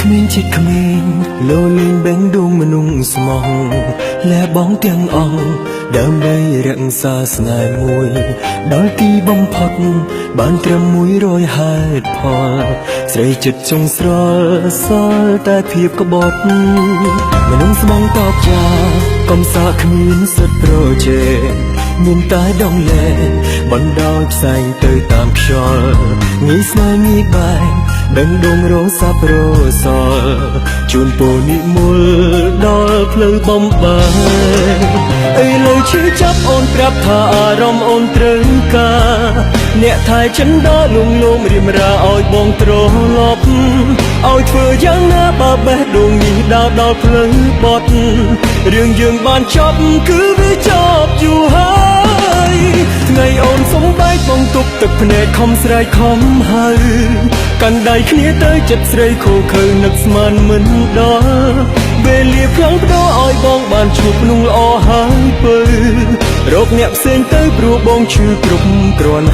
ក្មេងជាក្មេងលោលេងបេងដូងមនុស្សស្មោះលែបងទាំងអង្គដើម្បីរក្សាស្នេហ៍មួយដល់ទីបំផុតបានត្រឹម100ហេតុផលស្រីចិត្តចុងស្រល់សល់តែភាពក្បត់មនុស្សស្មងតបចាកំសាគ្មានសិទ្ធិប្រជែងមានតែដងលែងបណ្ដោយផ្សែងទៅតាមខ្យល់ងាយស្នេហ៍ងាយបែងបេងដូងរងសាប់រសល់ជូនពរនិមលដល់ផ្លូវបំបែកអីលើឈឺចាប់អូនប្រាប់ថាអារម្មណ៍អូនត្រូវការអ្នកថែចិនដល់លងលោមរៀមរាឲ្យបងត្រឡប់ឲ្យធ្វើយ៉ាងណាបើបេះដូងនេះដើរដល់ផ្លូវបត់រឿងយើងបានចប់គឺវាចប់យូរហើយថ្ងៃអូនសំបែកបងទប់ទឹកភ្នែកខំស្រែកខំហើកាន់ដៃគ្នាទៅចិត្តស្រីខូខើនឹកស្មានមិនដល់វេលាផ្លាំងផ្ដោឲ្យបងបានជួបนุ่ងល្អហើយពើរកអ្នកផ្សេងទៅព្រោះបងឈឺគ្រប់គ្រាន់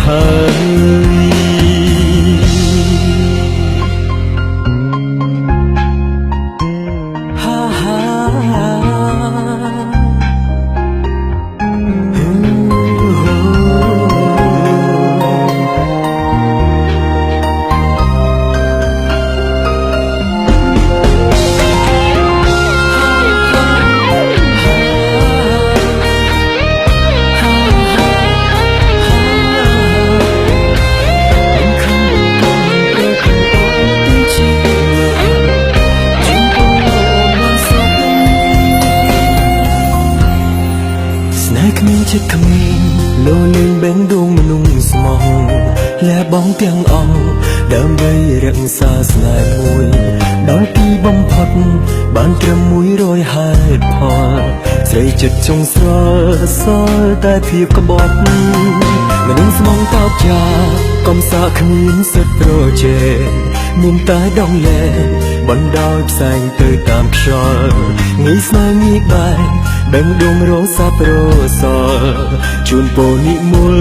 ក្មេងជាក្មេងលោលេងបេងដូងមនុស្សស្មោះលែបងទាំងអង្គដើម្បីរក្សាស្នេហ៍មួយដល់ទីបំផុតបានត្រឹម100ហេតុផលស្រីចិត្តចុងស្រល់សល់តែភាពក្បត់មនុស្សស្មងតបចាកំសាគ្មានសិទ្ធិប្រជែងមានតែដងលែងបណ្ដោយផ្សែងទៅតាមខ្យល់ងាយស្នេហ៍ងាយបែងបេងដូងរងសាប់រសល់ជូនពរនិមល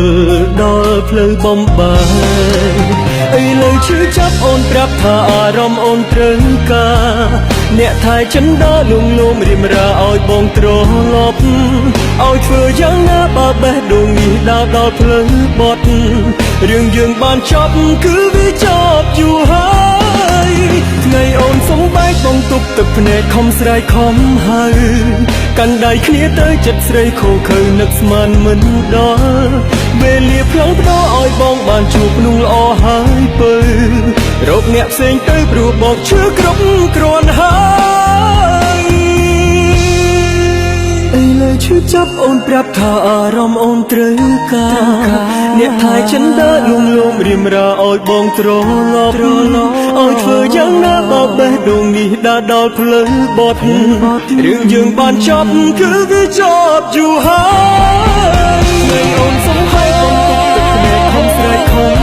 ដល់ផ្លូវបំបែកអីលើឈឺចាប់អូនប្រាប់ថាអារម្មណ៍អូនត្រូវការអ្នកថែចិនដល់លងលោមរៀមរាឲ្យបងត្រឡប់ឲ្យធ្វើយ៉ាងណាបើបេះដូងនេះដើរដល់ផ្លូវបត់រឿងយើងបានចប់គឺវាចប់យូរហើយថ្ងៃអូនសំបែកបងទប់ទឹកភ្នែកខំស្រែកខំហើកាន់ដៃគ្នាទៅចិត្តស្រីខូខើនឹកស្មានមិនដល់វេលាផ្លាំងផ្ដោឲ្យបងបានជួបนุ่ងល្អហើយពើរកអ្នកផ្សេងទៅព្រោះបងឈឺគ្រប់គ្រាន់ហើយអីលើឈឺចាប់អូនប្រាប់ថាអារម្មណ៍អូនត្រូវការអ្នកថែចិនដើរលងលោមរៀមរាឲ្យបងត្រឡប់ឲ្យធ្វើយ៉ាងណាបើបេះដូងនេះដើរដល់ផ្លូវបត់រឿងយើងបានចប់គឺវាចប់យូរហើយថ្ងៃអូនសំហែកបងទប់ទឹកភ្នែកខំស្រែកខំ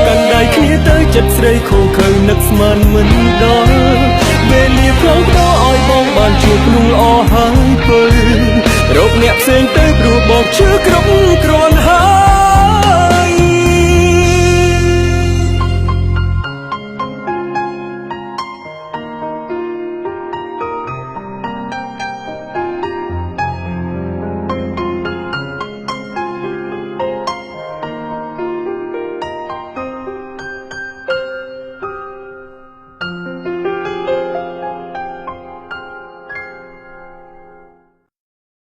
កាន់ដៃគ្នាទៅចិត្តស្រីខូខើនឹកស្មានមិនដល់វេលាផ្លាំងផ្ដោឲ្យបងបានជួបนุ่ងល្អហើយពើរកអ្នកផ្សេងទៅព្រោះបងឈឺគ្រប់គ្រាន់